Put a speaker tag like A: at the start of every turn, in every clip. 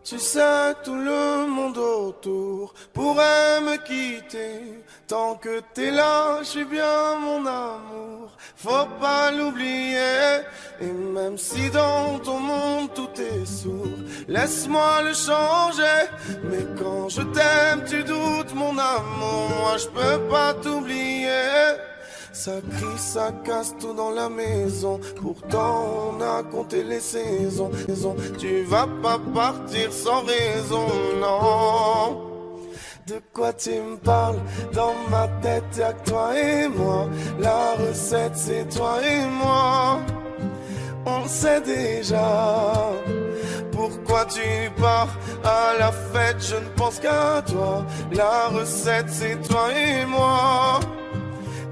A: Tu sais, tout le monde autour pourrait me quitter. Tant que t'es là, je suis bien mon amour. Faut pas l'oublier. Et même si dans ton monde tout est sourd, laisse-moi le changer. Mais quand je t'aime, tu doutes mon amour. Moi, je peux pas t'oublier. Ça crie, ça casse tout dans la maison. Pourtant on a compté les saisons. Tu vas pas partir sans raison, non. De quoi tu me parles? Dans ma tête y'a que toi et moi. La recette c'est toi et moi. On sait déjà. Pourquoi tu pars à la fête? Je ne pense qu'à toi. La recette c'est toi et moi.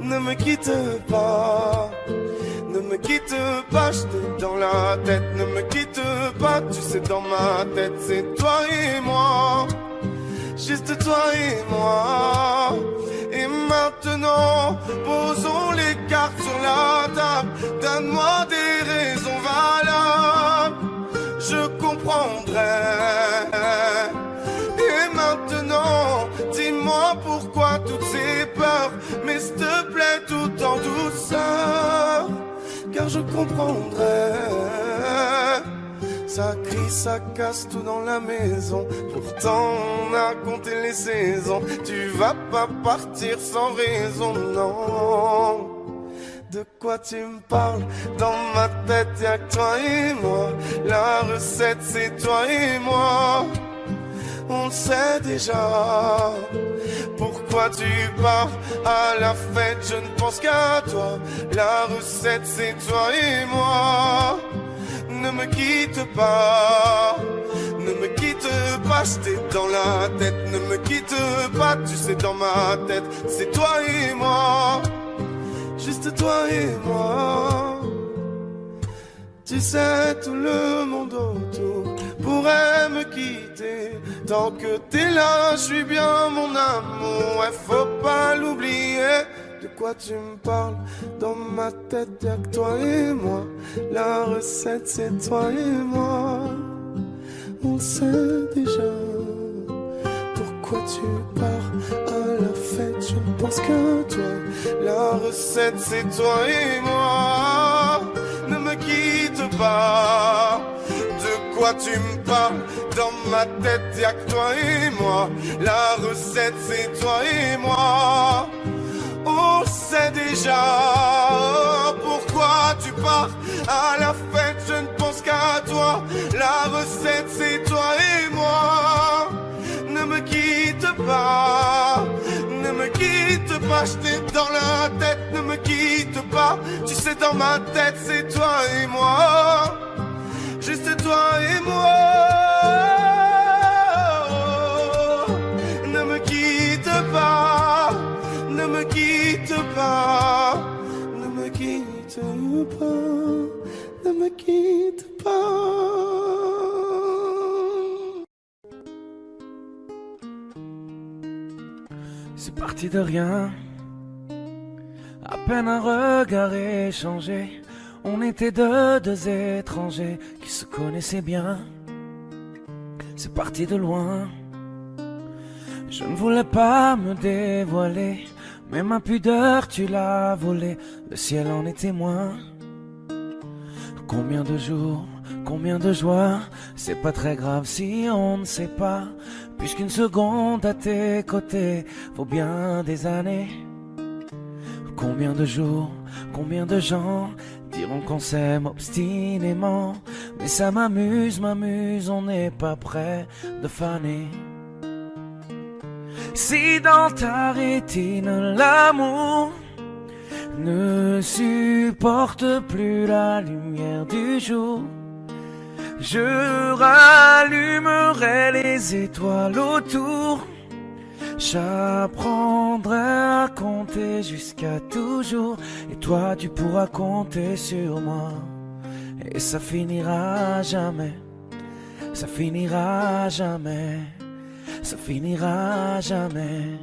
A: Ne me quitte pas, ne me quitte pas, je t'ai dans la tête. Ne me quitte pas, tu sais dans ma tête c'est toi et moi, juste toi et moi. Et maintenant, posons les cartes sur la table. Donne-moi des raisons valables, je comprendrai. Et maintenant, dis-moi pourquoi toutes ces peurs. Mais s'il te plaît, tout en douceur, car je comprendrai. Ça crie, ça casse tout dans la maison. Pourtant on a compté les saisons. Tu vas pas partir sans raison, non. De quoi tu me parles? Dans ma tête y'a que toi et moi. La recette c'est toi et moi. On le sait déjà. Pourquoi tu pars à la fête? Je ne pense qu'à toi. La recette c'est toi et moi. Ne me quitte pas, ne me quitte pas, je t'ai dans la tête. Ne me quitte pas, tu sais dans ma tête c'est toi et moi, juste toi et moi. Tu sais, tout le monde autour pourrait me quitter. Tant que t'es là, je suis bien mon amour. Ouais, faut pas l'oublier. De quoi tu me parles? Dans ma tête y'a que toi et moi. La recette c'est toi et moi. On sait déjà. Pourquoi tu pars à la fête? Je ne pense qu'à toi. La recette c'est toi et moi. Ne me quitte pas. De quoi tu me parles? Dans ma tête y'a que toi et moi. La recette c'est toi et moi. On sait déjà. Pourquoi tu pars à la fête? Je ne pense qu'à toi. La recette c'est toi et moi. Ne me quitte pas, ne me quitte pas, je t'ai dans la tête. Ne me quitte pas, tu sais dans ma tête c'est toi et moi, juste toi et moi. Ne me quitte pas, ne me quitte pas, ne me quitte pas, ne me quitte pas.
B: C'est parti de rien, à peine un regard échangé. On était deux étrangers qui se connaissaient bien. C'est parti de loin, je ne voulais pas me dévoiler, mais ma pudeur tu l'as volée, le ciel en est témoin. Combien de jours, combien de joies, c'est pas très grave si on ne sait pas, puisqu'une seconde à tes côtés vaut bien des années. Combien de jours, combien de gens diront qu'on s'aime obstinément, mais ça m'amuse, on n'est pas prêt de faner. Si dans ta rétine l'amour ne supporte plus la lumière du jour, je rallumerai les étoiles autour. J'apprendrai à compter jusqu'à toujours, et toi tu pourras compter sur moi. Et ça finira jamais, ça finira jamais, ça finira jamais.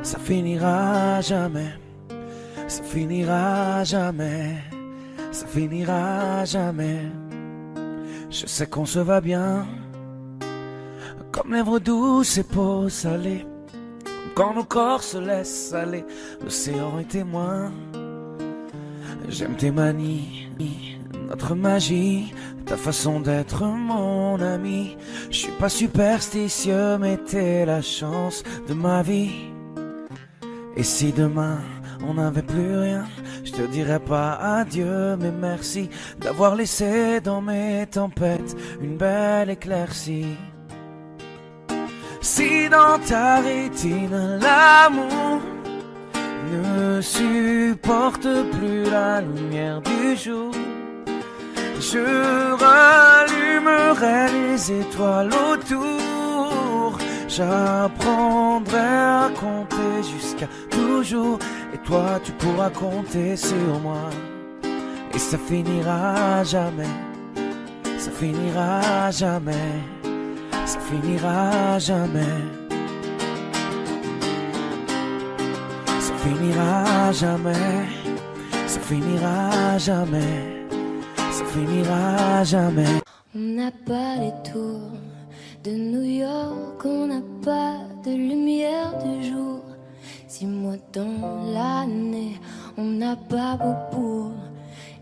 B: Ça finira jamais, ça finira jamais, ça finira jamais. Je sais qu'on se va bien, comme lèvres douces et peau salée, comme quand nos corps se laissent aller, l'océan est témoin. J'aime tes manies, notre magie, ta façon d'être mon ami. Je suis pas superstitieux, mais t'es la chance de ma vie. Et si demain on n'avait plus rien, je te dirais pas adieu, mais merci d'avoir laissé dans mes tempêtes une belle éclaircie. Si dans ta rétine l'amour ne supporte plus la lumière du jour, je rallumerai les étoiles autour. J'apprendrai à compter jusqu'à toujours, et toi tu pourras compter sur moi. Et ça finira jamais, ça finira jamais, ça finira jamais, ça finira jamais, ça finira jamais, ça finira jamais.
C: On n'a pas les tours de New York, on n'a pas de lumière du jour. 6 mois dans l'année, on n'a pas Beaubourg,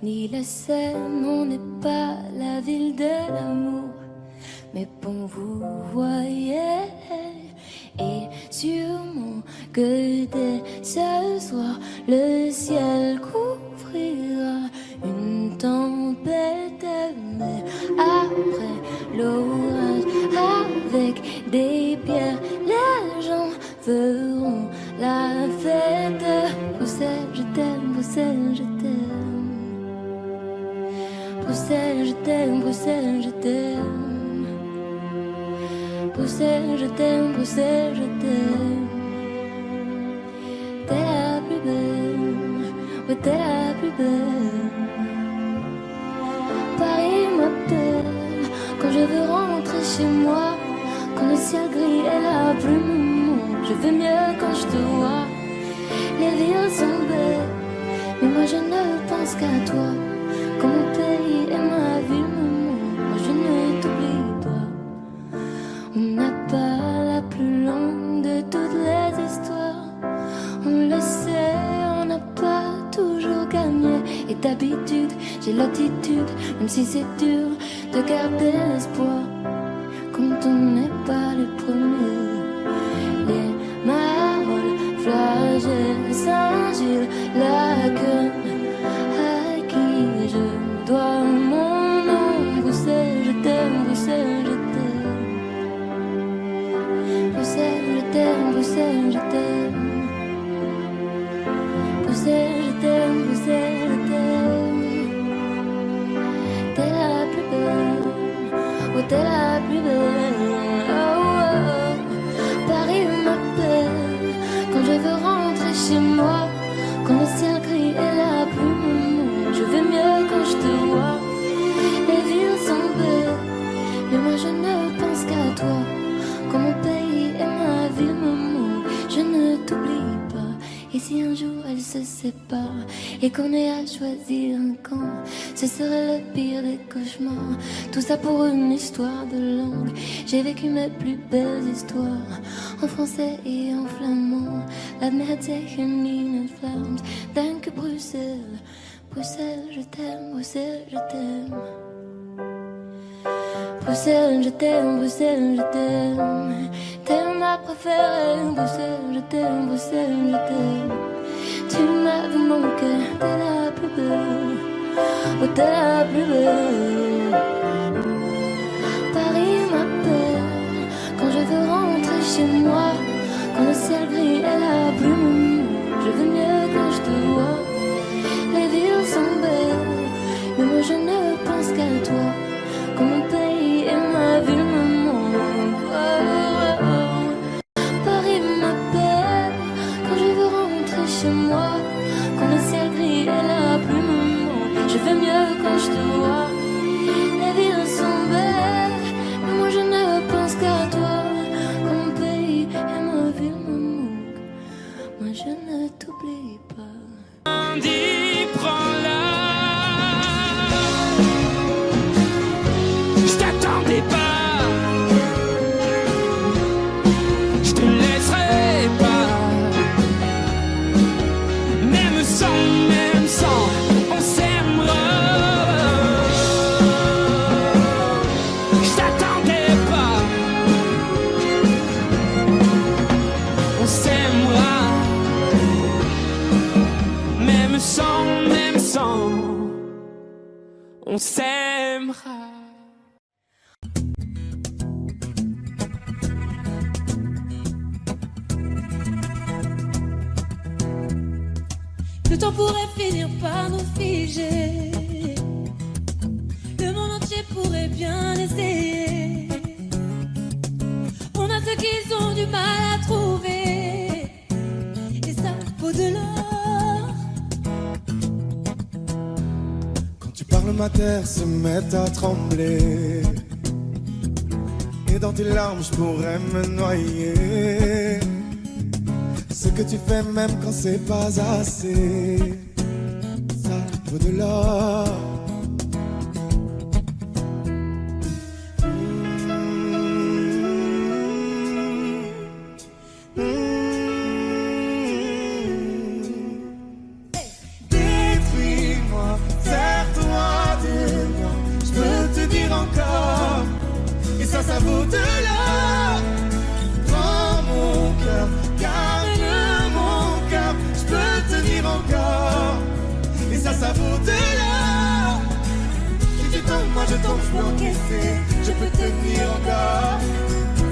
C: ni la Seine, on n'est pas la ville de l'amour. Mais bon, vous voyez, et sûrement que dès ce soir, le ciel couvrira une tempête, mais après l'orage, avec des pierres, les gens feront la fête. Bruxelles, je t'aime, Bruxelles, je t'aime. Bruxelles, je t'aime, Bruxelles, je t'aime. Bruxelles, je t'aime, Bruxelles, je t'aime. T'es la plus belle, ouais, t'es la plus belle. Paris m'appelle quand je veux rentrer chez moi. Quand le ciel gris est la plume, je vais mieux quand je te vois. Les villes sont belles, mais moi je ne pense qu'à toi. Quand mon pays et ma ville me manquent, moi je ne t'oublie pas. On n'a pas la plus longue de toutes les histoires, on le sait, on n'a pas toujours gagné. Et d'habitude, j'ai l'attitude, même si c'est dur, de garder l'espoir. Quand on n'est pas les premiers, les marolles, flagelles, Saint-Gilles, la queue, à qui je dois mon nom. Bruxelles, je t'aime, Bruxelles, je t'aime. Bruxelles, je t'aime, Bruxelles, je t'aime. Bruxelles, je t'aime, Bruxelles, je t'aime. T'es la plus belle, oh t'es la plus belle. Oh, oh, oh. Paris m'appelle quand je veux rentrer chez moi. Quand le ciel gris est la plume, je vais mieux quand je te vois. Les villes sont belles, mais moi je ne pense qu'à toi. Quand mon pays et ma ville me manquent, je ne t'oublie pas. Et si un jour elles se séparent et qu'on ait à choisir un camp, ce serait le pire des cauchemars. Tout ça pour une histoire de langue. J'ai vécu mes plus belles histoires en français et en flamand. Laat me het zeggen in het Vlaams. Dank u Bruxelles, Bruxelles, je t'aime, Bruxelles, je t'aime. Bruxelles, je t'aime, Bruxelles, je t'aime. T'es ma préférée, Bruxelles, je t'aime, Bruxelles, je t'aime. Tu m'as vu mon cœur, t'es la plus belle, oh t'es la plus belle. Paris m'appelle quand je veux rentrer chez moi. Quand le ciel gris est la plume, je veux mieux quand je te vois. Les villes sont belles, mais moi je ne pense qu'à toi. Quand mon pays et ma ville me manquent, oh, oh, oh. Paris m'appelle quand je veux rentrer chez moi. Quand le ciel gris est la plume, je vais mieux quand je te vois. Les villes sont belles, mais moi je ne pense qu'à toi. Quand mon pays et ma ville me manquent, moi je ne t'oublie pas.
B: Dis, prends-la.
D: on s'aimera.
E: Le temps pourrait finir par nous figer. Le monde entier pourrait bien essayer. On a ceux qui ont du mal à trouver. Et ça vaut de l'or.
A: Quand tu parles, ma terre se met à trembler. Et dans tes larmes, je pourrais me noyer. Ce que tu fais même quand c'est pas assez, ça vaut de l'or. Détruis-moi, serre-toi de moi, je peux te dire encore, et ça vaut de l'or. Prends mon cœur, encore, et ça vaut de l'or. Si tu tombes, moi je tombe, je peux encaisser, je peux tenir encore.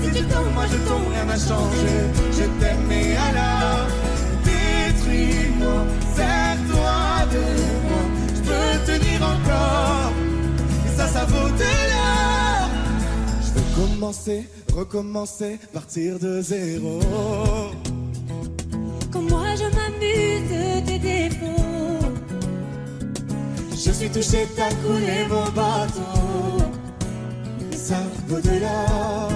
A: Si tu tombes, moi je tombe, rien n'a changé, je t'aime et alors détruis-moi, serre-toi de moi, je peux tenir encore, et ça vaut de l'or. Je veux commencer, recommencer, partir de zéro.
E: Comme moi je m'amuse de tes défauts.
A: Je suis touché, t'as coulé mon bateau. Ça vaut de l'or.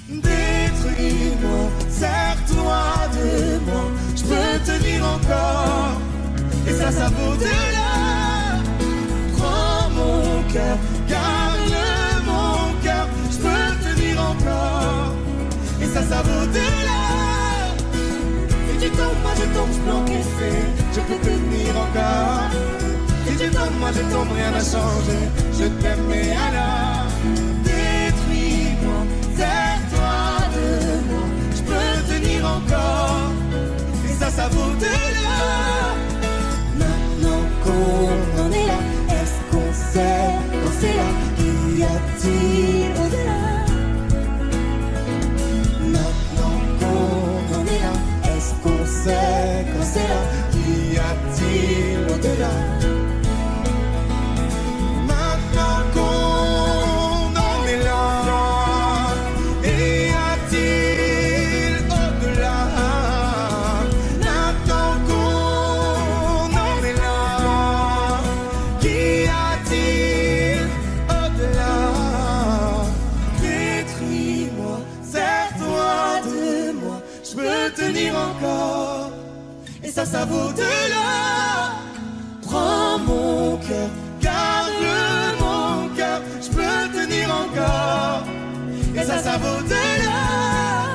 A: Détruis-moi, serre-toi de moi, je peux tenir encore. Et ça vaut de l'or. Prends mon cœur, garde mon cœur, je peux tenir encore. Et ça vaut de l'or. Si tu tombes, moi je tombe, je peux encaisser, je peux tenir encore. Si tu tombes, moi je tombe, rien n'a changé, je t'aime et alors détruis-moi, serre-toi de moi, je peux tenir encore. Et ça vaut de l'or.
E: On en est là, est-ce qu'on sait quand c'est là? Y a-t-il au-delà?
A: Maintenant qu'on en est là, est-ce qu'on sait quand c'est là? Y a-t-il au-delà? Maintenant qu'on en est là, y a-t-il au-delà? Maintenant qu'on en est là, qu'y a-t-il au-delà? Détruis-moi, serre-toi de moi, je peux tenir encore. Et ça vaut de l'or. Prends mon cœur, garde mon cœur, je peux tenir encore. Et ça vaut de l'or.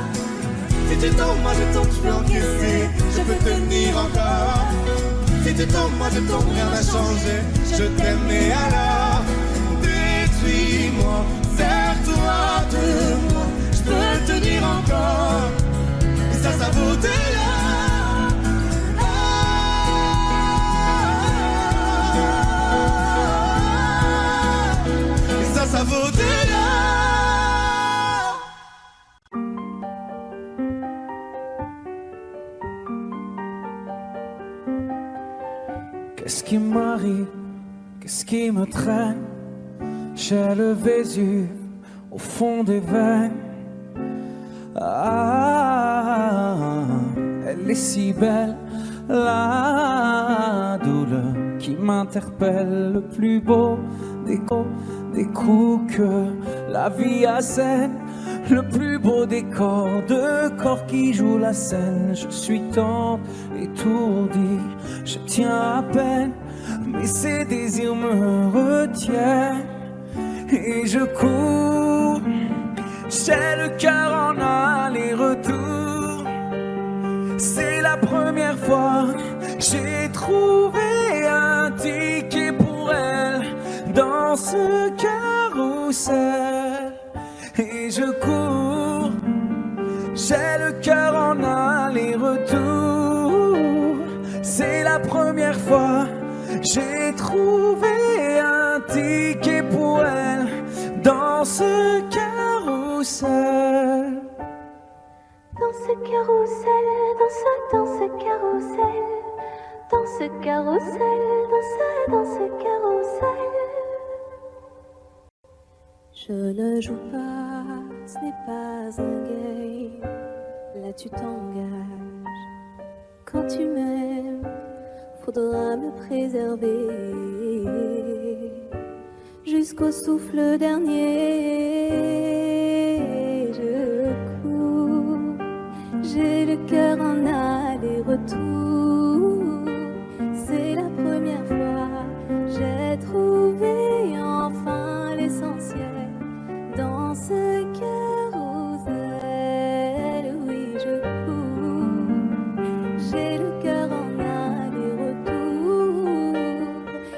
A: Si tu tombes, moi je tombe, je peux encaisser, je peux tenir encore. Si tu tombes, moi je tombe, rien n'a changé, je t'aime et alors détruis-moi, serre-toi de moi, je peux tenir encore. Et ça vaut de l'or. Ça vaut de l'or.
B: Qu'est-ce qui m'arrive? Qu'est-ce qui me traîne? J'ai le Vésuve au fond des veines. Ah, elle est si belle, la douleur qui m'interpelle, le plus beau des coups que la vie assène, le plus beau des corps, de corps qui jouent la scène. Je suis tant étourdi, je tiens à peine, mais ces désirs me retiennent et je cours. J'ai le cœur en aller-retour. C'est la première fois j'ai trouvé un ticket pour elle dans ce carrousel. cours. J'ai le cœur en aller-retour. C'est la première fois. J'ai trouvé un ticket pour elle dans ce carrousel.
C: Dans ce carrousel, dans ce carrousel, dans ce carrousel, dans ce carrousel. Je ne joue pas, ce n'est pas un game. Là tu t'engages. Quand tu m'aimes, faudra me préserver jusqu'au souffle dernier. Je cours, j'ai le cœur en aller-retour. C'est la première fois, j'ai trouvé enfin l'essentiel dans ce carrousel. Oui, je cours, j'ai le cœur en aller-retour.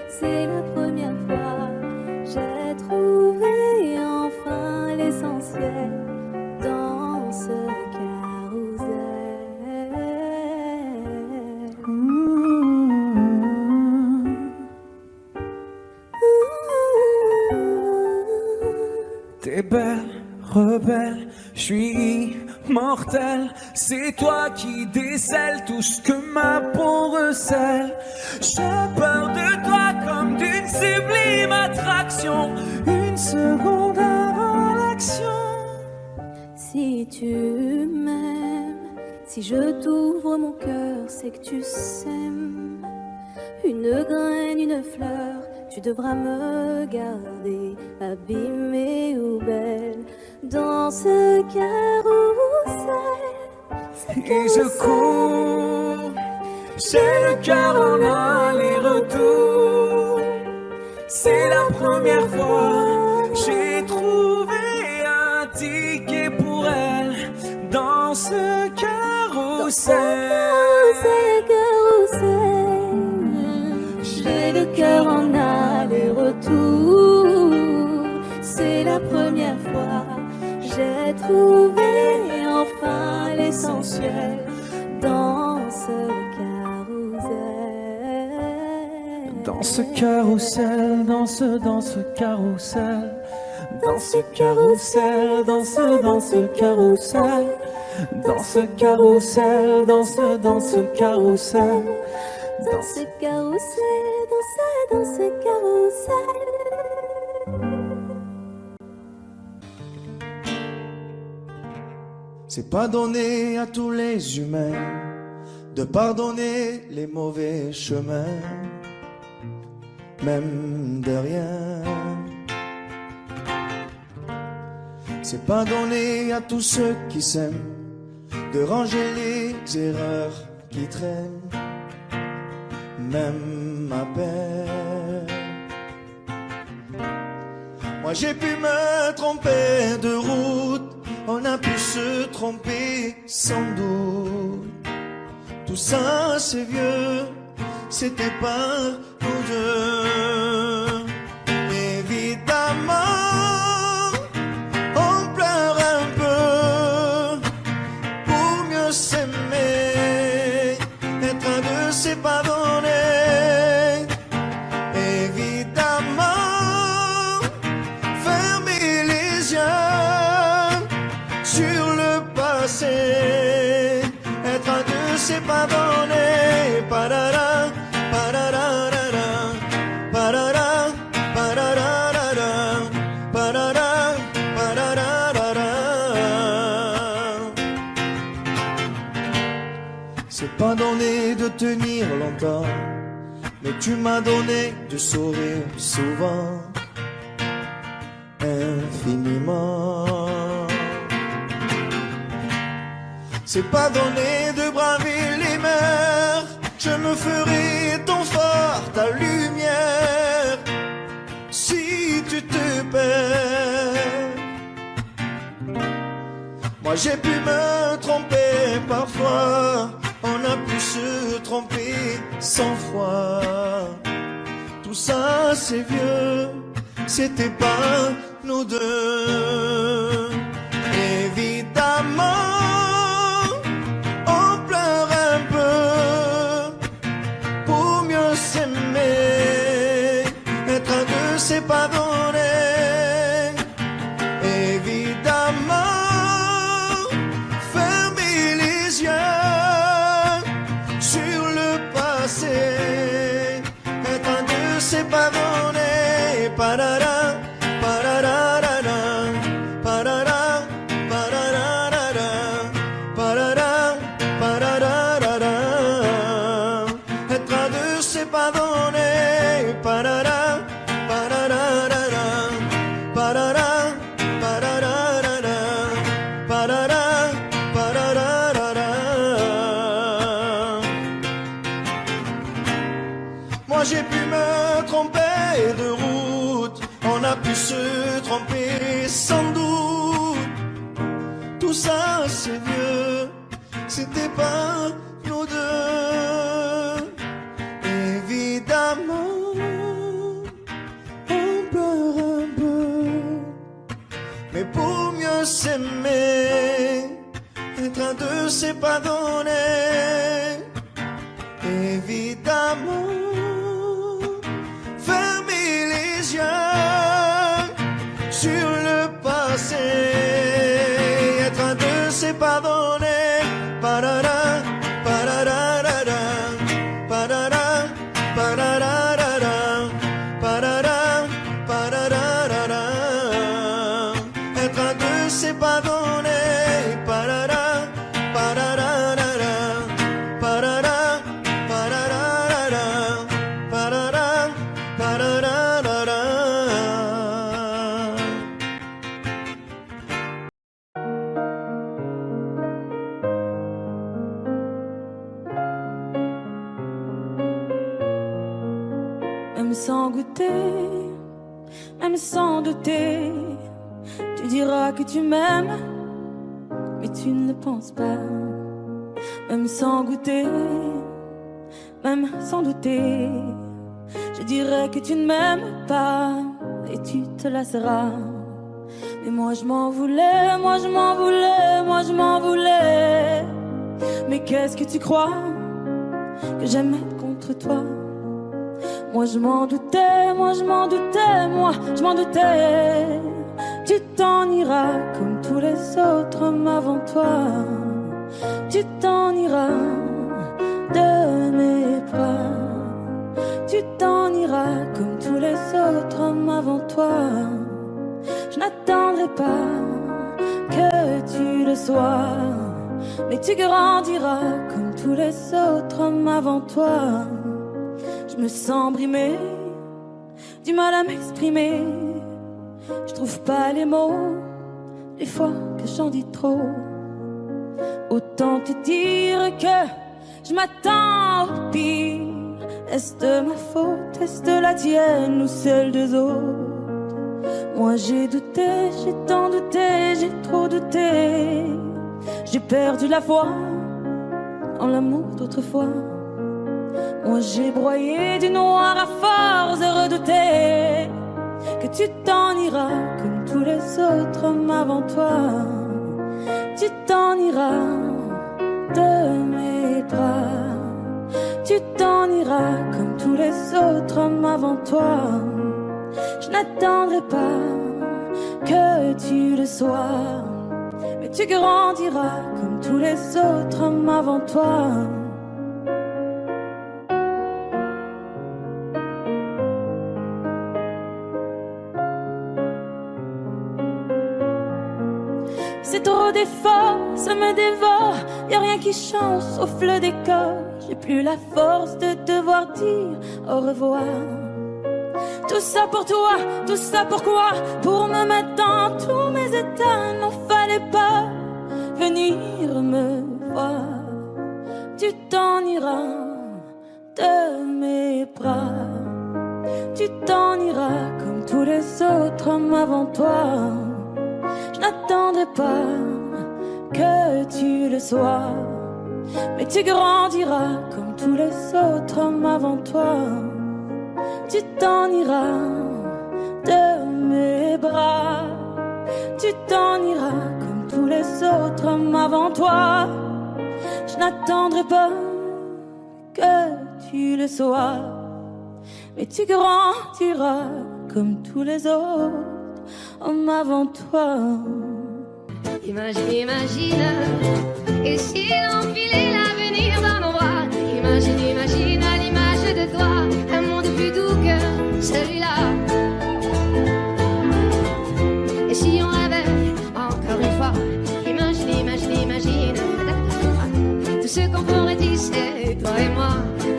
C: C'est la première fois, j'ai trouvé enfin l'essentiel dans ce carrousel.
B: T'es belle, rebelle, je suis immortel. C'est toi qui décèles tout ce que ma peau recèle. J'ai peur de toi comme d'une sublime attraction. Une seconde avant l'action.
C: Si tu m'aimes, si je t'ouvre mon cœur, c'est que tu sèmes une graine, une fleur. Tu devras me garder abîmée ou belle dans ce carrousel.
B: Et je cours, j'ai le cœur en aller-retour. C'est la première fois, j'ai trouvé un ticket pour elle dans ce carrousel.
C: J'ai le cœur en aller-retour. C'est la première fois, j'ai trouvé enfin l'essentiel dans ce carrousel.
B: Dans ce carrousel, dans ce carrousel. Dans ce carrousel, dans ce carrousel. Dans ce carrousel, dans ce carrousel.
C: Dans ce carrousel, dans ce carrousel.
A: C'est pas donné à tous les humains de pardonner les mauvais chemins, même de rien. C'est pas donné à tous ceux qui s'aiment de ranger les erreurs qui traînent, même à peine. Moi j'ai pu me tromper de route, on a pu se tromper sans doute. Tout ça c'est vieux, c'était pas nous deux. Évidemment, on pleure un peu pour mieux s'aimer, être un de ses pardonnés. Évidemment, fermer les yeux sur le passé, être un de ses pardonnés. Parara, pararara, parara, pararara, parara, pararara. C'est pas donné de tenir longtemps, mais tu m'as donné du sourire souvent, infiniment. C'est pas donné de braver les mers, je me ferai ton phare, ta lumière, si tu te perds. Moi j'ai pu me tromper parfois, on a pu se tromper 100 fois. Tout ça c'est vieux, c'était pas nous deux.
D: passé. Être un deux, c'est pardonner. Parara, pararara, parara, pararara, parara, pararara. Être un deux, c'est pardonner. Parara, pararara, parara, pararara, parara, pararara. Moi j'ai pu me tromper de route, on a pu se tromper sans doute. Tout ça c'est vieux, c'était pas nous deux. Évidemment, on pleure un peu, mais pour mieux s'aimer, être un deux c'est pardonner. Évidemment, fermer les yeux sur le passé. Être un deux c'est pardonner. Parara, pararara, parara, pararara, parara, pararara. Être un deux c'est pardonner. Parara, pararara, parara, pararara, parara, pararara.
E: Même sans goûter, même sans douter, tu diras que tu m'aimes, mais tu ne penses pas. Même sans goûter, même sans douter, je dirais que tu ne m'aimes pas et tu te lasseras. Mais moi je m'en voulais, moi je m'en voulais, moi je m'en voulais. Mais qu'est-ce que tu crois que j'aime être contre toi? Moi je m'en doutais, moi je m'en doutais, moi je m'en doutais. Tu t'en iras comme tous les autres hommes avant toi. Tu t'en iras de mes bras. Tu t'en iras comme tous les autres hommes avant toi. Je n'attendrai pas que tu le sois, mais tu grandiras comme tous les autres hommes avant toi. Je me sens brimée, du mal à m'exprimer. Je trouve pas les mots, des fois que j'en dis trop. Autant te dire que je m'attends au pire. Est-ce de ma faute, est-ce de la tienne ou celle des autres? Moi j'ai douté, j'ai tant douté, j'ai trop douté. J'ai perdu la foi en l'amour d'autrefois. Moi j'ai broyé du noir à force de redouter que tu t'en iras comme tous les autres hommes avant toi. Tu t'en iras de mes bras. Tu t'en iras comme tous les autres hommes avant toi. Je n'attendrai pas que tu le sois, mais tu grandiras comme tous les autres hommes avant toi. C'est trop d'efforts, ça me dévore. Y'a rien qui change sauf le décor. J'ai plus la force de devoir dire au revoir. Tout ça pour toi, tout ça pourquoi? Pour me mettre dans tous mes états. N'en fallait pas venir me voir. Tu t'en iras de mes bras. Tu t'en iras comme tous les autres hommes avant toi. Je n'attendrai pas que tu le sois, mais tu grandiras comme tous les autres hommes avant toi. Tu t'en iras de mes bras. Tu t'en iras comme tous les autres hommes avant toi. Je n'attendrai pas que tu le sois, mais tu grandiras comme tous les autres hommes avant toi.
C: Imagine, imagine, et si l'on filait l'avenir dans nos bras. Imagine, imagine. celui-là. Et si on rêvait encore une fois, imagine, imagine, imagine tout ce qu'on pourrait tisser, toi et moi.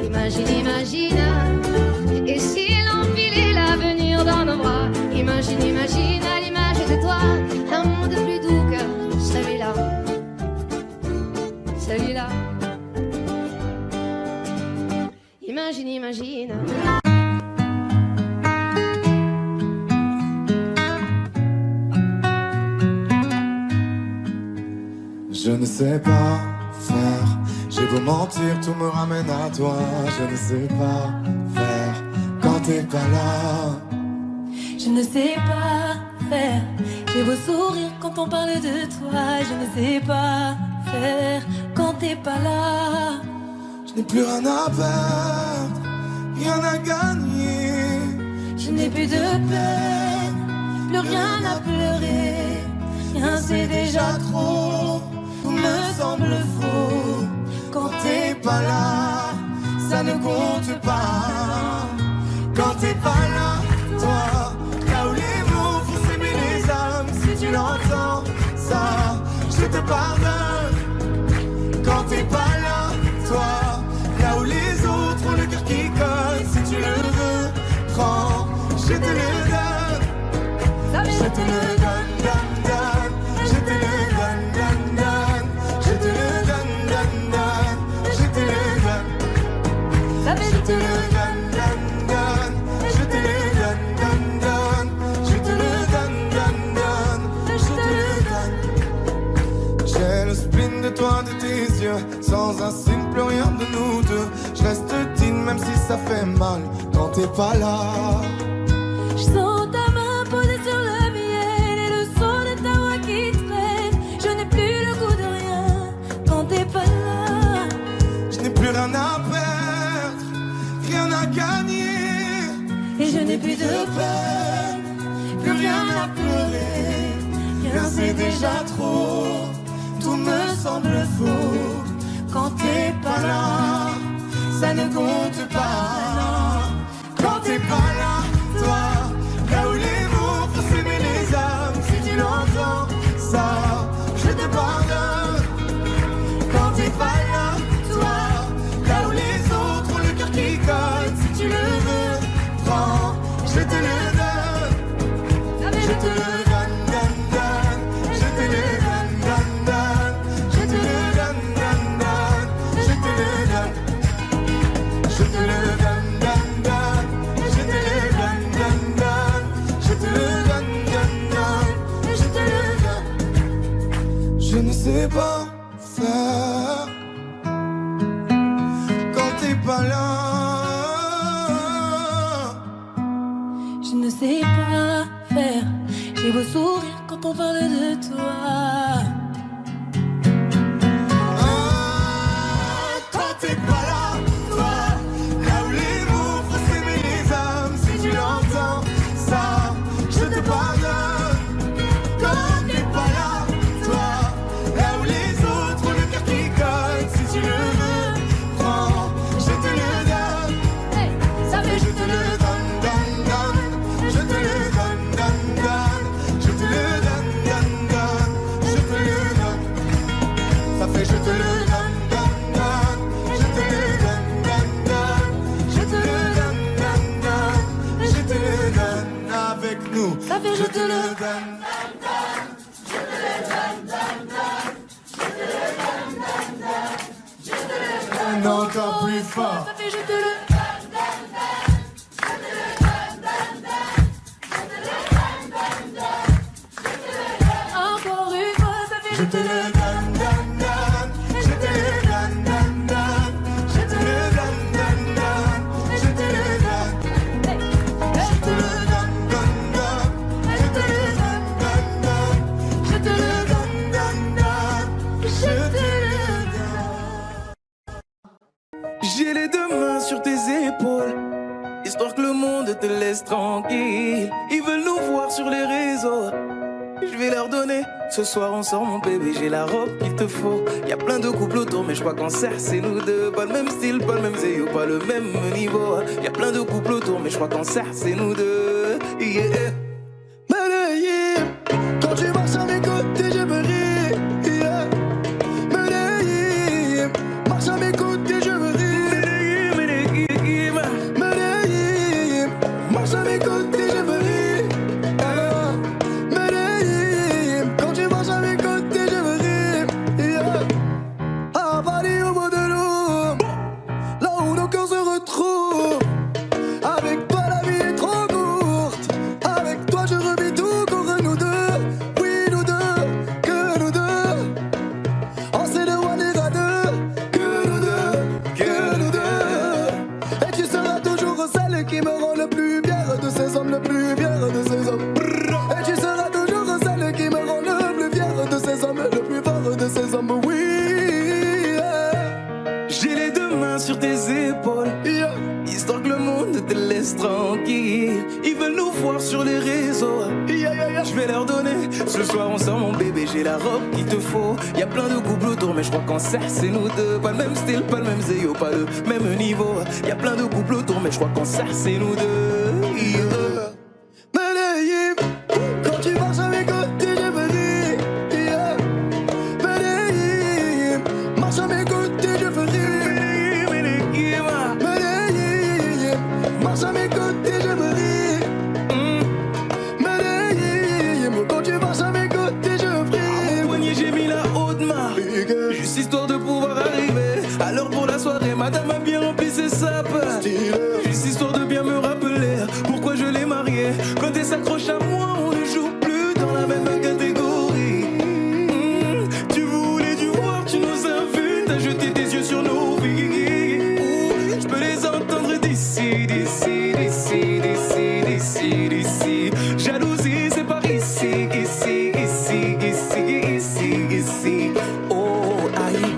C: Imagine, imagine. Et si l'on filait l'avenir dans nos bras, imagine, imagine à l'image de toi, un monde plus doux que celui-là. Celui-là. Imagine, imagine.
A: Je ne sais pas faire, j'ai beau mentir, tout me ramène à toi. Je ne sais pas faire quand t'es pas là.
E: Je ne sais pas faire, j'ai beau sourire quand on parle de toi. Je ne sais pas faire quand t'es pas là.
A: Je n'ai plus rien à perdre, rien à gagner.
E: Je n'ai plus de peine, plus rien à pleurer. Rien c'est déjà trop,
A: Tout me semble faux quand t'es pas là. Ça ne compte pas quand t'es pas là. Toi, là où les mots font s'aimer les âmes. Si tu l'entends, ça, je te pardonne. Quand t'es pas là, toi, là où les autres ont le cœur qui colle. Si tu le veux, prends, je te le donne. Je te le donne, donne, donne. Je te le donne, donne, donne. Je te le donne, donne, donne. Je te le donne. Je te le donne, donne, donne. Je te le donne, donne, donne. Je te le donne, donne, donne. Je te le donne. J'ai le spin de toi, de tes yeux. Sans un signe, plus rien de nous deux. Je reste digne même si ça fait mal quand t'es pas là.
E: je sens ta main posée sur le miel et le son de ta voix qui traîne. Je n'ai plus le goût de rien quand t'es pas là.
A: Je n'ai plus rien à perdre, rien à gagner.
E: Et je n'ai plus de peine, plus rien à pleurer.
A: Rien c'est déjà trop, tout me semble faux. Quand t'es pas là, ça ne compte pas. Quand t'es pas là, toi, là où les mots font s'aimer les âmes. Si tu l'entends, ça, je te pardonne. Quand t'es pas là, toi, là où les autres ont le cœur qui colle. Si tu le veux, prends, je te le donne. Je te le donne, donne, donne. Je te le donne, donne, donne. Je te le donne, donne, donne. Je te le donne. Je te le donne, donne, donne. Je te le donne, donne, donne. Je te le donne, donne, donne. Je te le donne. Je ne sais pas faire quand t'es pas là.
E: Je ne sais pas faire, j'ai beau sourire quand on parle de toi.
A: Quand t'es pas là, toi, là où les mots font s'aimer les âmes. Si tu l'entends, ça, je te pardonne. Quand t'es pas là, toi, là où les autres ont le cœur qui colle. Si tu le veux, prends, je te le donne. Je te le donne, donne, donne. Je te le donne, donne, donne. Je te le donne, donne, donne. Je te le donne. Ça fait je te le donne, donne, donne. Je te le donne, donne, donne. Je te le donne, donne, donne. Je te le donne avec nous.
E: Ça fait je te le
A: donne. Encore plus fort.
E: Ça fait je te le encore une fois, ça fait
A: Je te le donne, donne, donne. Je te le donne, donne, donne. Je te le donne, donne, donne. Je te le donne. Je te le donne, donne, donne. Je te le donne, donne, donne. Je te le donne, donne, donne. Je te le donne. J'ai les deux mains sur tes épaules, histoire que le monde te laisse tranquille. Ils veulent nous voir sur les réseaux,
B: Je vais leur donner. Ce soir on sort mon bébé, j'ai la robe qu'il te faut. Y'a plein de couples autour, mais je crois qu'en serre c'est nous deux. Pas le même style, pas le même zéyo, pas le même niveau. Y'a plein de couples autour, mais je crois qu'en serre c'est nous deux. Yeah.
D: Medellín, quand tu marches à mes côtés, je veux rire. Yeah. Medellín, marche à mes côtés, je veux rire. Medellín, marche à mes côtés, je veux rire. Yeah. Medellín, quand tu marches à mes côtés, je veux rire. Yeah. À Paris, au bout de l'eau, là où nos cœurs se retrouvent. Avec toi, la vie est trop courte. Avec toi, je revis tout contre nous deux. Oui, nous deux, que nous deux. On sait de one et à deux. Que nous deux, que nous deux. Et tu seras toujours celle qui me rend le plus fier de ces hommes, le plus fier de ces hommes. Et tu seras toujours celle qui me rend le plus fier de ces hommes, le plus fort de ces hommes. Oui, yeah.
B: J'ai les deux mains sur tes épaules.
D: Yeah.
B: Histoire que le monde te laisse tranquille. Ils veulent nous voir sur les réseaux.
D: Yeah, yeah, yeah.
B: Je vais leur donner. Ce soir on sort mon bébé, j'ai la robe qu'il te faut. Y'a plein de couples autour, mais je crois qu'en serre c'est nous deux. Pas le même style, pas le même zéyo, pas le même niveau. Y'a plein de couples autour, mais je crois qu'en serre c'est nous deux. Yeah.
D: Medellín, quand tu marches à mes côtés, je veux rire. Yeah. Medellín, marche à mes côtés, je veux rire. Medellín, marche à mes côtés, je veux rire. Medellín, quand tu marches à mes côtés, je veux rire.
B: Au poignet j'ai mis la haute main, juste histoire de pouvoir arriver. Alors pour la soirée, madame a bien rempli ses sapes. Juste histoire de bien me rappeler pourquoi je l'ai mariée. Quand elle s'accroche à moi, on ne joue plus dans la même catégorie. Tu voulais du voir, tu nous as vus, t'as jeté tes yeux sur nos vies. Je peux les entendre d'ici, d'ici, d'ici, d'ici, d'ici, d'ici. Jalousie, c'est par ici, ici, ici, ici, ici, ici. Oh, aïe.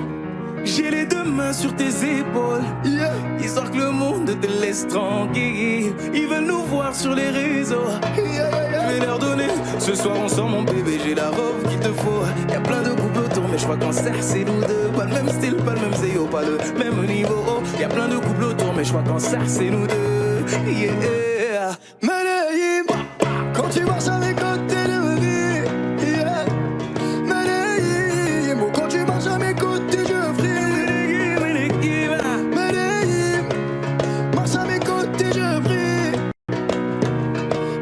B: J'ai les deux mains sur tes épaules.
D: Yeah.
B: Histoire que le monde te laisse tranquille. Ils veulent nous voir sur les réseaux.
D: Yeah, yeah, yeah.
B: Je vais leur donner. Ce soir on sort mon bébé, j'ai la robe qu'il te faut. Y'a plein de couples autour, mais je crois qu'en serre c'est nous deux. Pas le même style, pas le même zéyo, pas le même niveau. Y'a plein de couples autour, mais je crois qu'en serre c'est nous deux. Yeah.
D: Medellín, quand tu marches à mes côtés, je veux rire. Yeah. Medellín, quand tu marches à mes côtés, je veux rire. Medellín, marche à mes côtés, je veux rire.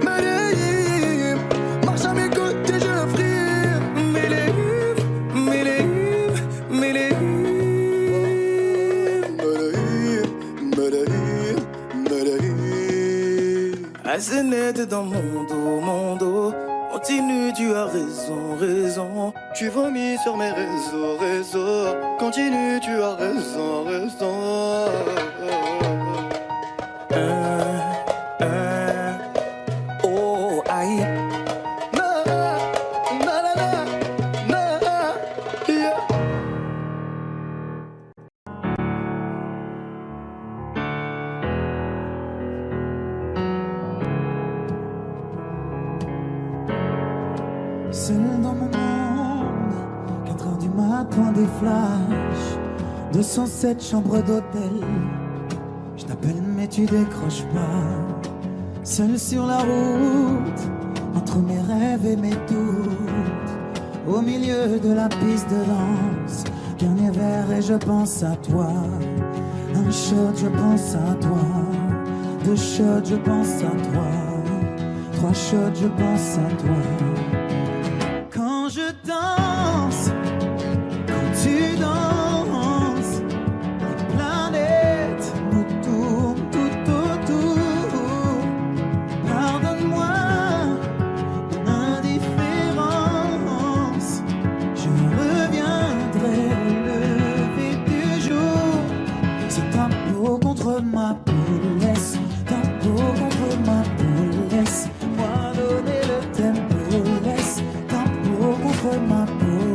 D: Medellín, marche à mes côtés, je veux rire.
B: Medellín, Medellín, Medellín.
D: Medellín, Medellín.
B: Assez net dans mon dos. Continue, tu as raison, raison.
D: Tu vomis sur mes réseaux. Continue, tu as raison, raison.
B: Oh, aïe.
D: Na, na, na, na, na, yeah.
F: Seul dans mon monde, 4 heures du matin, des flashs, 207 chambres d'hôtel. Je t'appelle mais tu décroches pas. Seul sur la route, entre mes rêves et mes doutes, au milieu de la piste de danse, dernier verre et je pense à toi. Un shot, je pense à toi. 2 shots, je pense à toi. 3 shots, je pense à toi. Quand je danse, quand tu danses, les planètes nous tournent tout autour. Pardonne-moi mon indifférence, je reviendrai au lever du jour. C'est ta peau contre ma peau, laisse ta peau contre ma peau, laisse-moi donner le tempo, laisse ta peau contre ma peau,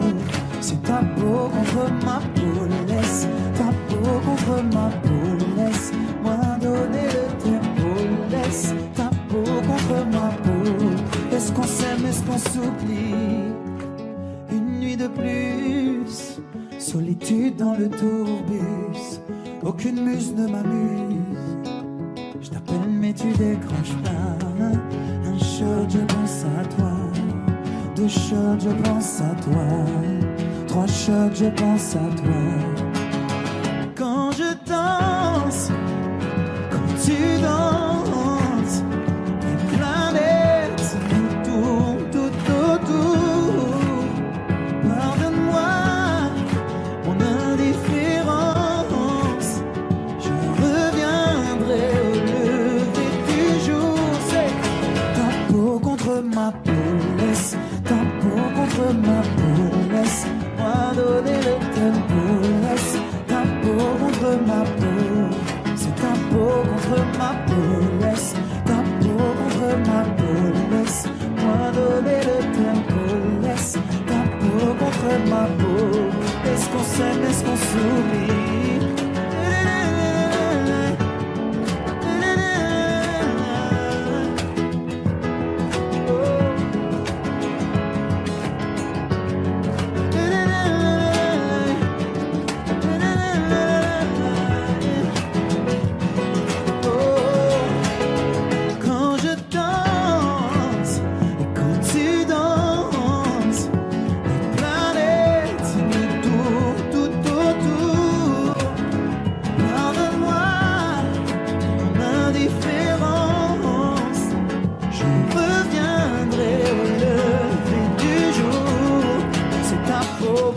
F: c'est ta peau contre ma peau, laisse ta peau contre ma peau, laisse-moi donner le tempo, laisse ta peau contre ma peau. Est-ce qu'on s'aime, est-ce qu'on s'oublie? solitude dans le tourbus, aucune muse ne m'amuse. Je t'appelle mais tu décroches pas. Un shot je pense à toi, 2 shots je pense à toi, 3 shots je pense à toi. Quand je danse, quand tu danses, les planètes nous tournent tout autour. Pardonne-moi mon indifférence, je reviendrai au lever du jour. C'est ta peau contre ma peau, laisse ta peau contre ma peau, laisse-moi donner le tempo, laisse ta peau contre ma peau, c'est ta peau contre ma peau, laisse ta peau contre ma peau, laisse-moi donner le tempo, laisse ta peau contre ma peau. Est-ce qu'on s'aime, est-ce qu'on s'oublie?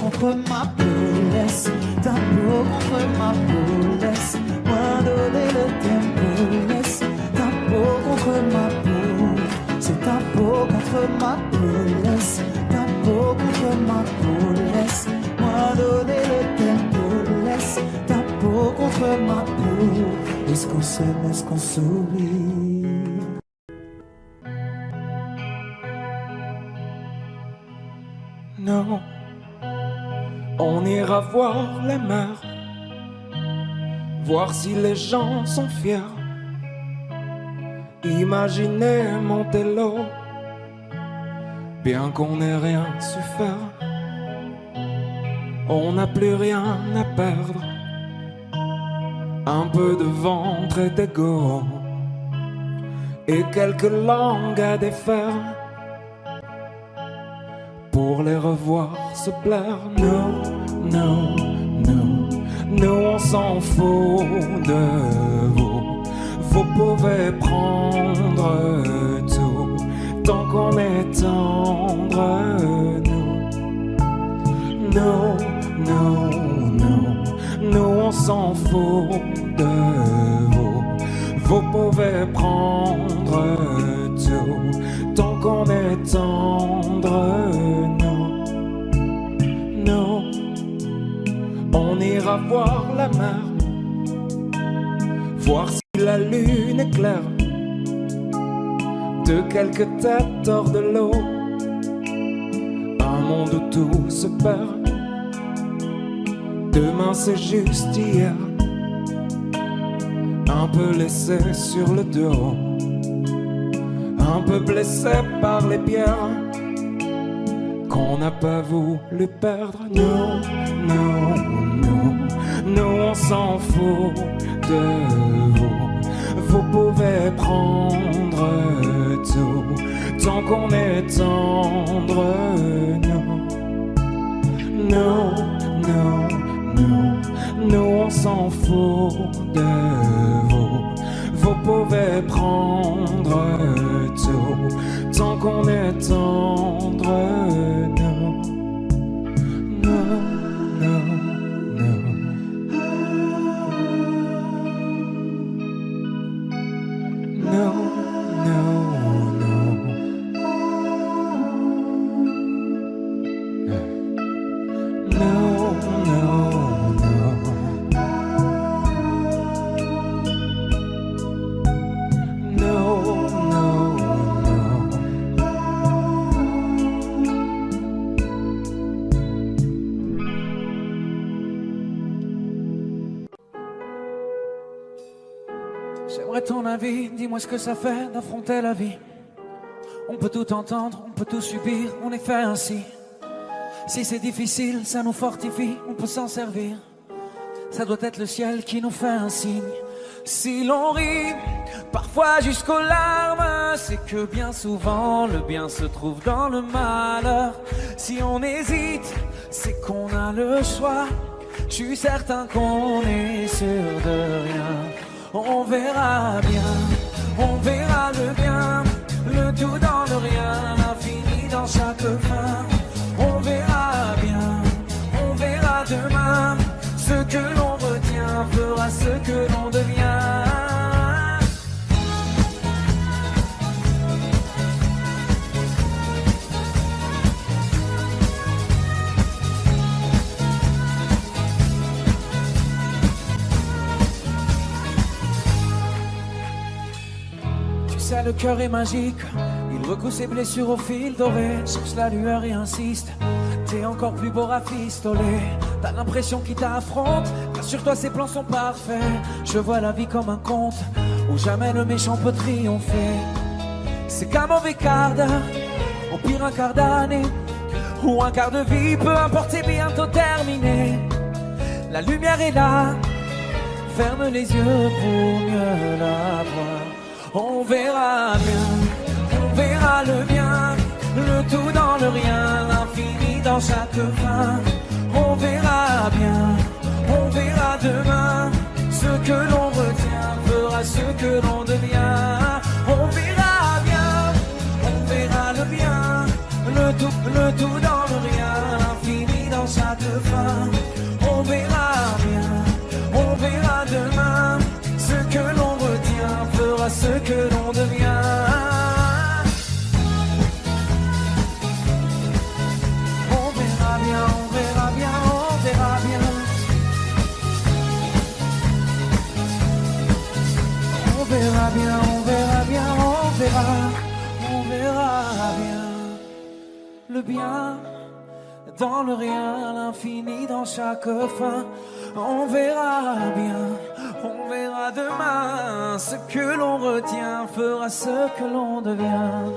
F: Contre ma peau, laisse ta peau contre ma peau, laisse-moi donner le tempo, laisse ta peau contre ma peau, c'est ta peau contre ma peau, laisse ta peau contre ma peau, laisse-moi donner le tempo, laisse ta peau contre ma peau. Est-ce qu'on s'aime, est-ce qu'on s'oublie?
B: Non. On ira voir la mer, voir si les gens sont fiers. Imaginez Montello, bien qu'on n'ait rien su faire. On n'a plus rien à perdre, un peu de ventre et d'ego, et quelques langues à défaire. Pour les revoir se plaire, non, non, non, nous on s'en fout de vous. Vous pouvez prendre tout, tant qu'on est tendre, nous. Non, non, non, nous on s'en fout de vous. Vous pouvez prendre tout, tant qu'on est tendre, non, non. On ira voir la mer, voir si la lune est claire, de quelques têtes hors de l'eau, un monde où tout se perd. Demain c'est juste hier, un peu laissé sur le dos, un peu blessé par les pierres qu'on n'a pas voulu perdre. Non, non, non, nous on s'en fout de vous. Vous pouvez prendre tout, tant qu'on est tendre, non. Non, non, non, nous on s'en fout de vous. Vous pouvez prendre tout, tant qu'on est tendre, non, non, non, non. Non, non, non. Non, non, non. No, no, no. J'aimerais ton avis, dis-moi ce que ça fait d'affronter la vie. On peut tout entendre, on peut tout subir, on est fait ainsi. Si c'est difficile, ça nous fortifie, on peut s'en servir. Ça doit être le ciel qui nous fait un signe. Si l'on rit, parfois jusqu'aux larmes, c'est que bien souvent le bien se trouve dans le malheur. Si on hésite, c'est qu'on a le choix. Je suis certain qu'on est sûr de rien. On verra bien, on verra le bien, le tout dans le rien, l'infini dans chaque fin. On verra bien, on verra demain. Ce que l'on retient fera ce que l'on devient. Tu sais, le cœur est magique. Il recoue ses blessures au fil doré. Cherche la lueur et insiste. T'es encore plus beau rafistoler. T'as l'impression qu'il t'affronte. Rassure-toi, ses plans sont parfaits. Je vois la vie comme un conte où jamais le méchant peut triompher. C'est qu'un mauvais quart d'heure, au pire un quart d'année, ou un quart de vie, peu importe, c'est bientôt terminé. La lumière est là, ferme les yeux pour mieux la voir. On verra bien, on verra le bien, le tout dans le rien, l'infini dans chaque fin. On verra bien, on verra demain. Ce que l'on retient fera ce que l'on devient. On verra bien, on verra le bien, le tout dans le rien, l'infini dans chaque fin. On verra bien, on verra demain. Ce que l'on retient fera ce que l'on devient. On verra bien, on verra bien, on verra bien. On verra bien, on verra bien, on verra bien. Le bien dans le rien, l'infini dans chaque fin. On verra bien, on verra demain. Ce que l'on retient fera ce que l'on devient.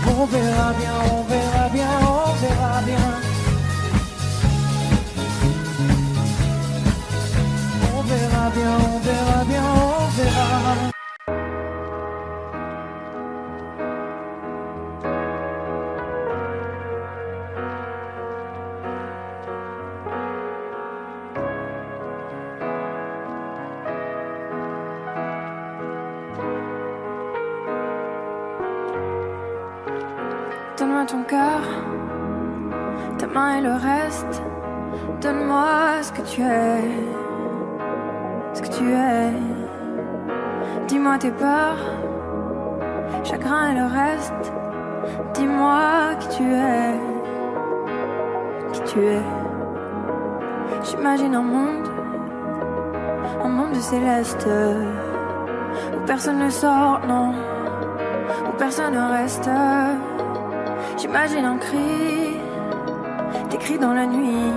B: On verra bien, on verra bien, on verra bien. On verra bien, on verra bien, on verra.
C: Donne-moi ton cœur, ta main et le reste. Donne-moi ce que tu es, ce que tu es. Dis-moi tes peurs, chagrin et le reste. Dis-moi qui tu es, qui tu es. J'imagine un monde de céleste, où personne ne sort, non, où personne ne reste. J'imagine un cri, des cris dans la nuit.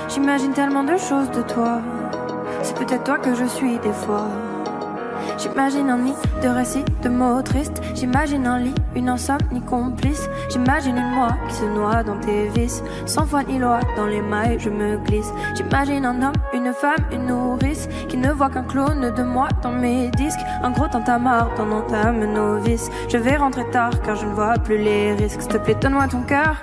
C: J'imagine tellement de choses de toi. C'est peut-être toi que je suis des fois. J'imagine un nid de récits, de mots tristes. J'imagine un lit, une insomnie complice. J'imagine une moi qui se noie dans tes vices. Sans foi ni loi, dans les mailles je me glisse. J'imagine un homme, une femme, une nourrice qui ne voit qu'un clone de moi dans mes disques. Un gros tintamarre dans entame novice. Je vais rentrer tard car je ne vois plus les risques. S'il te plaît, donne-moi ton cœur.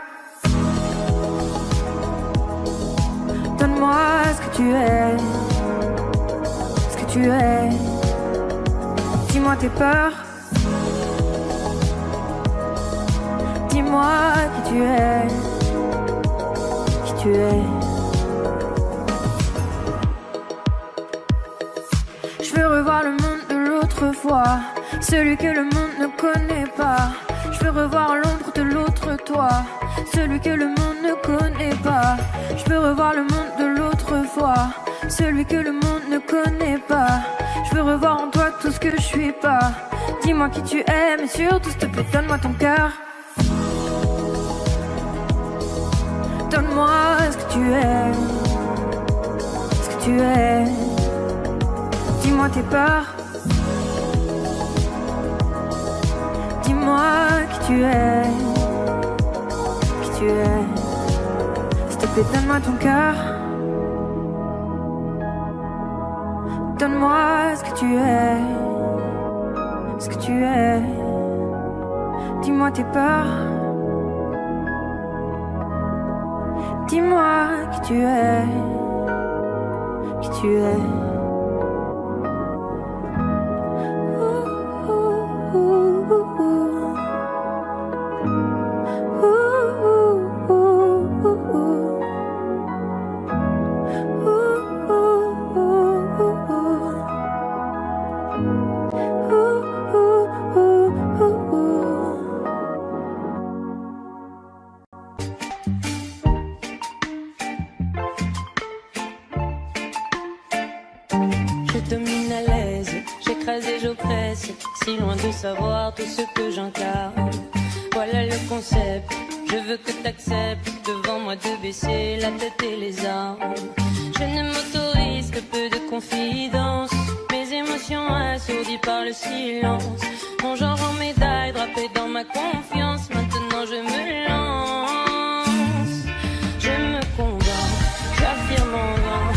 C: Donne-moi ce que tu es, ce que tu es. Dis-moi tes peurs. Dis-moi qui tu es, qui tu es. Je veux revoir le monde de l'autre fois, celui que le monde ne connaît pas. Je veux revoir l'ombre de l'autre toi, celui que le monde ne connaît pas. Je veux revoir le monde de l'autre fois, celui que le monde ne connaît pas. Je veux revoir en toi tout ce que je suis pas. Dis-moi qui tu es, mais surtout s'il te plaît, donne-moi ton cœur. Donne-moi ce que tu es, ce que tu es. Dis-moi tes peurs. Dis-moi
G: Donne-moi qui tu es, qui tu es. S'il te plaît, donne-moi ton cœur. Donne-moi ce que tu es, ce que tu es. Dis-moi tes peurs. Dis-moi qui tu es, qui tu es.
E: Si loin de savoir tout ce que j'incarne. Voilà le concept, je veux que t'acceptes devant moi de baisser la tête et les armes. Je ne m'autorise que peu de confidence, mes émotions assourdies par le silence. Mon genre en médaille drapé dans ma confiance, maintenant je me lance. Je me convainc, j'affirme en vain,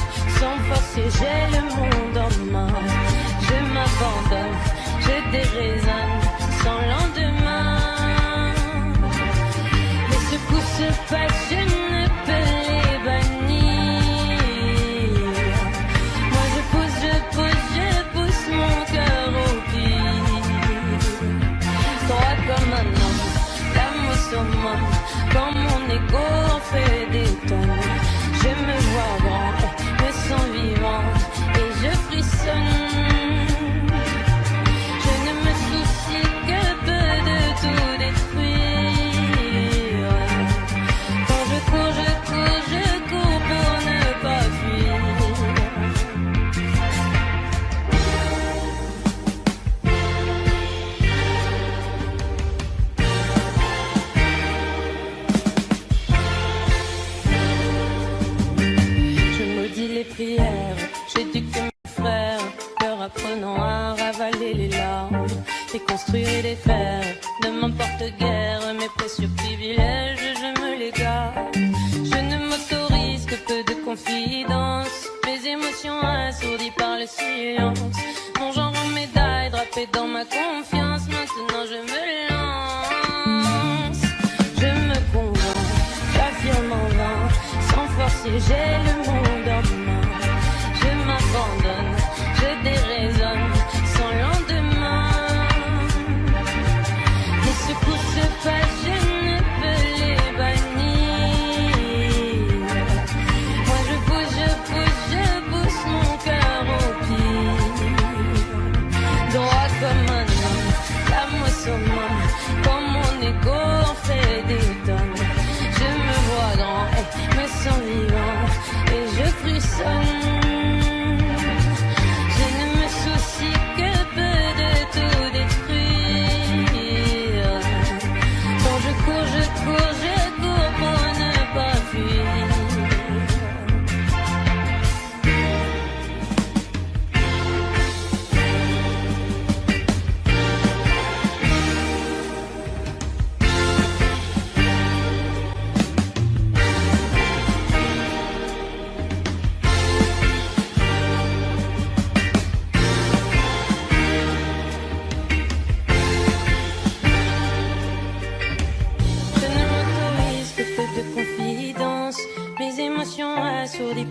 E: sans forcer j'ai le monde en main. Je m'abandonne, je déraisonne sans lendemain. Les secousses se passent, je ne peux les bannir. Moi je pousse mon cœur au pire. Droit comme un homme, l'âme au summum, quand mon ego en fait des tonnes. Je me vois grand, me sens vivant et je frissonne. J'éduque mes frères, leur apprenant à ravaler les larmes et construire et défaire. Ne m'importe guère mes précieux privilèges, je me les garde. Je ne m'autorise que peu de confidence, mes émotions assourdies par le silence. Mon genre en médaille drapé dans ma confiance, maintenant je me lance. Je me convainc, j'affirme en vain, sans forcer j'ai le monde en main. Je m'abandonne, je déraisonne sans lendemain. Les secousses se passent, je ne peux les bannir. Moi je pousse mon cœur au pire. Droit comme un homme, l'âme au summum, quand mon ego en fait des tonnes. Je me vois grand, me sens vivant et je frissonne.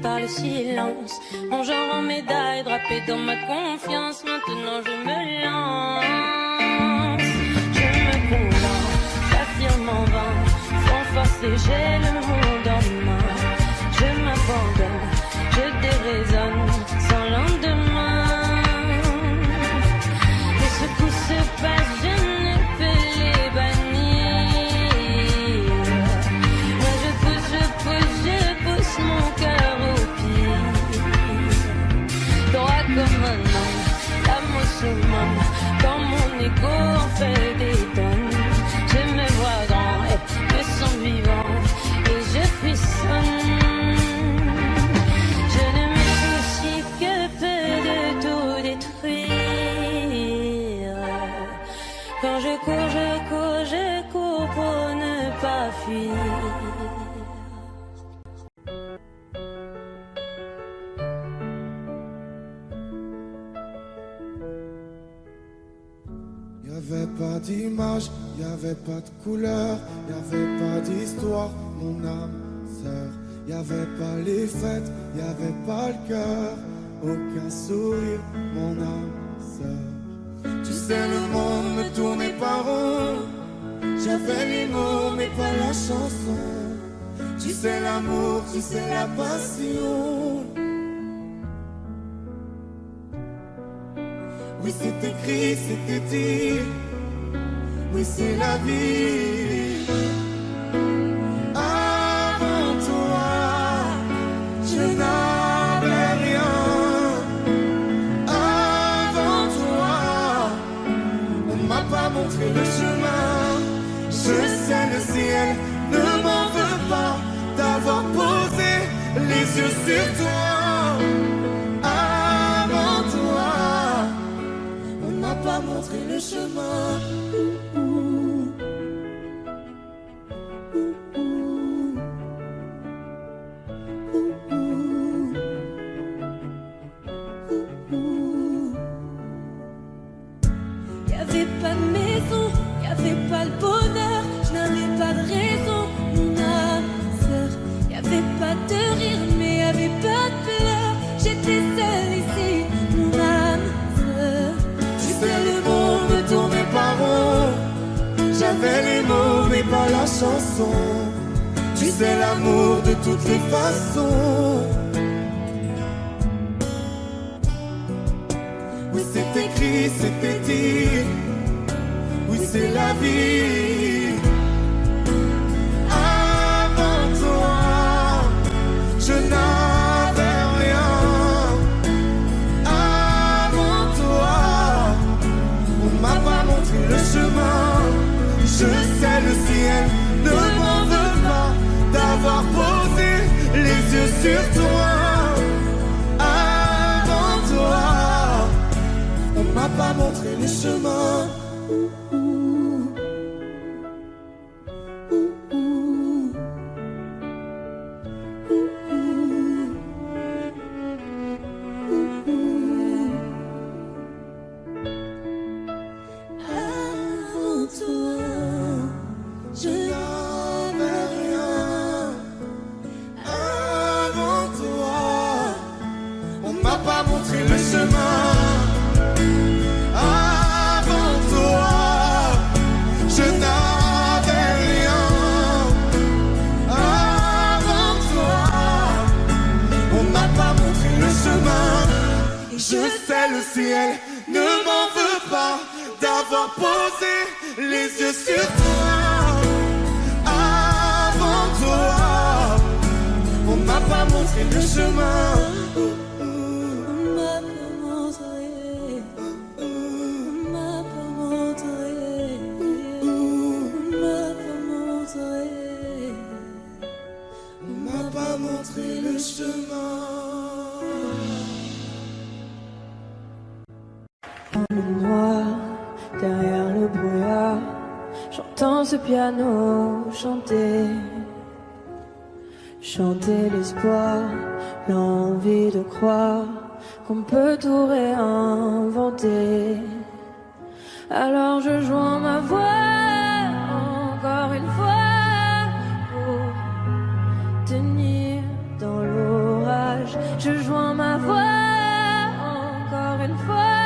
E: Par le silence, mon genre en médaille drapé dans ma confiance, maintenant je me lance. Je me convainc, j'affirme en vain, sans forcer j'ai le monde en main. Je m'abandonne, je déraisonne sans lendemain. Les secousses se passent, je ne peux les bannir. Moi je pousse mon cœur comme un homme, l'âme au summum, quand mon ego en fait des tonnes. Je me vois grand, me sens vivant et je
A: pas d'image, y avait pas de couleur, y avait pas d'histoire, mon âme sœur. Y avait pas les fêtes, y avait pas le cœur, aucun sourire, mon âme sœur. Tu sais, le monde me tournait pas rond, j'avais les mots mais pas la chanson. Tu sais l'amour, tu sais la passion. Oui, c'est écrit, c'était dit. Oui, c'est la vie. Avant toi, je n'avais rien. Avant toi, on m'a pas montré le chemin. Je sais, le ciel ne m'en veut pas d'avoir posé les yeux sur toi. Avant toi, on m'a pas montré le chemin.
E: Y'avait pas de maison, y'avait pas le bonheur, je n'avais pas de raison, mon âme sœur. Y'avait pas de rire, mais y'avait pas de pleurs. J'étais seule ici, mon âme sœur.
A: Tu sais, le monde me tournait pas rond. J'avais les mots, mais pas la chanson. Tu sais, l'amour de toutes les façons. Oui, c'est écrit, c'était dit. Oui, c'est la vie. Avant toi, je n'avais rien. Avant toi, on m'a pas montré le chemin. Je sais, le ciel ne m'en veut pas d'avoir posé les yeux sur toi. Avant toi, on m'a pas montré le chemin.
E: Avant toi, je
A: n'avais rien. Avant toi, on m'a pas montré le chemin. Avant toi, je n'avais rien. Avant toi, on m'a pas montré le chemin. Je sais, le ciel ne m'en veut pas d'avoir posé les yeux sur toi. Avant toi, on m'a pas montré le chemin.
E: on m'a pas montré, on m'a pas montré, on m'a pas montré.
A: On m'a pas montré le chemin.
G: Dans le noir, derrière le brouillard, j'entends ce piano chanter. Chanter l'espoir, l'envie de croire qu'on peut tout réinventer. Alors je joins ma voix encore une fois pour tenir dans l'orage. Je joins ma voix encore une fois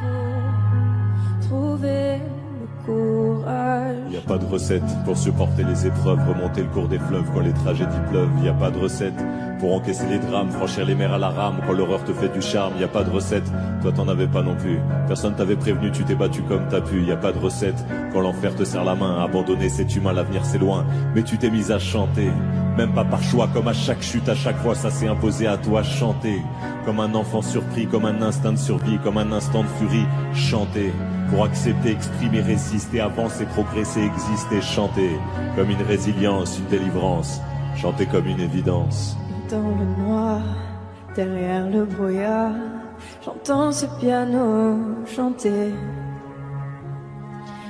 G: pour trouver le courage.
H: Y a pas de recette pour supporter les épreuves, remonter le cours des fleuves quand les tragédies pleuvent. Y a pas de recette pour encaisser les drames, franchir les mers à la rame quand l'horreur te fait du charme. Y a pas de recette, toi t'en avais pas non plus. Personne t'avait prévenu, tu t'es battu comme t'as pu. Y a pas de recette quand l'enfer te serre la main. Abandonner c'est humain, l'avenir c'est loin. Mais tu t'es mise à chanter, même pas par choix, comme à chaque chute, à chaque fois ça s'est imposé à toi. Chanter comme un enfant surpris, comme un instinct de survie, comme un instant de furie. Chanter pour accepter, exprimer, résister, avancer, progresser, exister. Chanter comme une résilience, une délivrance. Chanter comme une évidence.
G: Dans le noir, derrière le brouillard, j'entends ce piano chanter.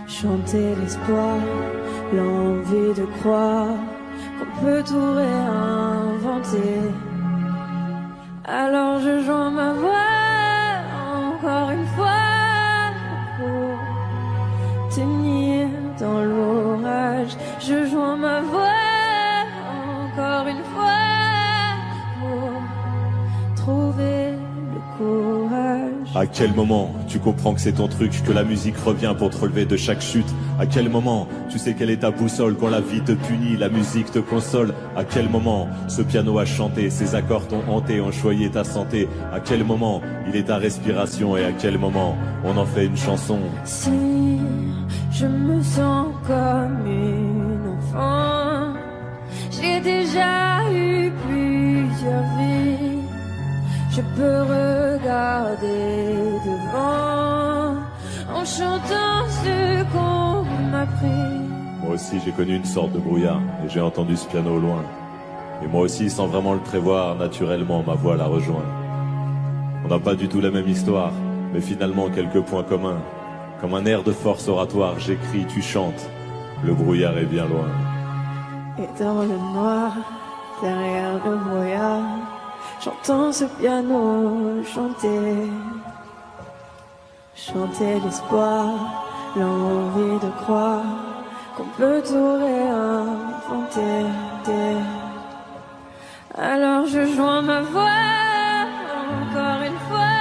G: Chanter l'espoir, l'envie de croire qu'on peut tout réinventer. Alors je joins ma voix encore une fois pour
H: À quel moment tu comprends que c'est ton truc, que la musique revient pour te relever de chaque chute? À quel moment tu sais quelle est ta boussole quand la vie te punit, la musique te console? À quel moment ce piano a chanté, ses accords t'ont hanté, ont choyé ta santé? À quel moment il est ta respiration et à quel moment on en fait une chanson?
G: Si je me sens comme une enfant, j'ai déjà eu plusieurs vies. Je peux regarder devant en chantant ce qu'on m'a pris.
H: Moi aussi j'ai connu une sorte de brouillard et j'ai entendu ce piano au loin. Et moi aussi, sans vraiment le prévoir, naturellement ma voix la rejoint. On n'a pas du tout la même histoire, mais finalement quelques points communs. Comme un air de force oratoire, j'écris, tu chantes. Le brouillard est bien loin.
G: Et dans le noir, derrière le brouillard, j'entends ce piano chanter. Chanter l'espoir, l'envie de croire qu'on peut tout réinventer. Alors je joins ma voix encore une fois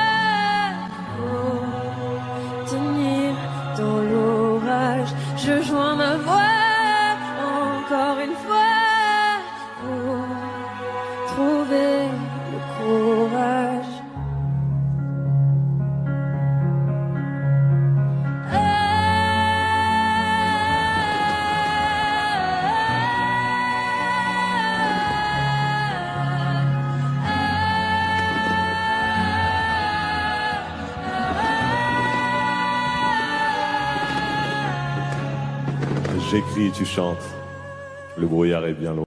G: pour tenir dans l'orage. Je joins ma voix encore une fois pour trouver le courage.
H: J'écris, tu chantes. Le brouillard est bien loin.